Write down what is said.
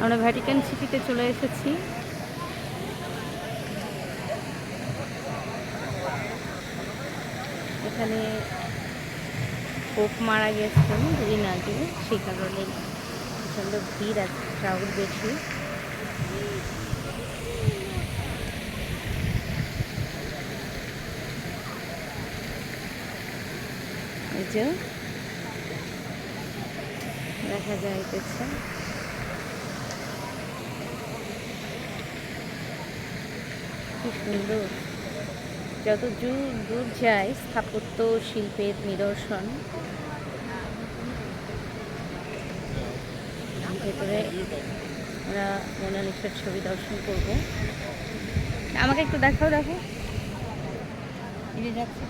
আমরা ভ্যাটিকান সিটিতে চলে এসেছি। এখানে পোপ মারা গেছেন দুদিন আগে, সেই কারণে প্রচণ্ড ভিড় আছে, ক্রাউড বেশি। এই যে দেখা যাইতেছে কি সুন্দর, যত দূর যায় স্থাপত্য শিল্পের নিদর্শন। ভেতরে আমরা মোনালিসার ছবি দর্শন করব। আমাকে একটু দেখাও, দেখো এই যে যাচ্ছে।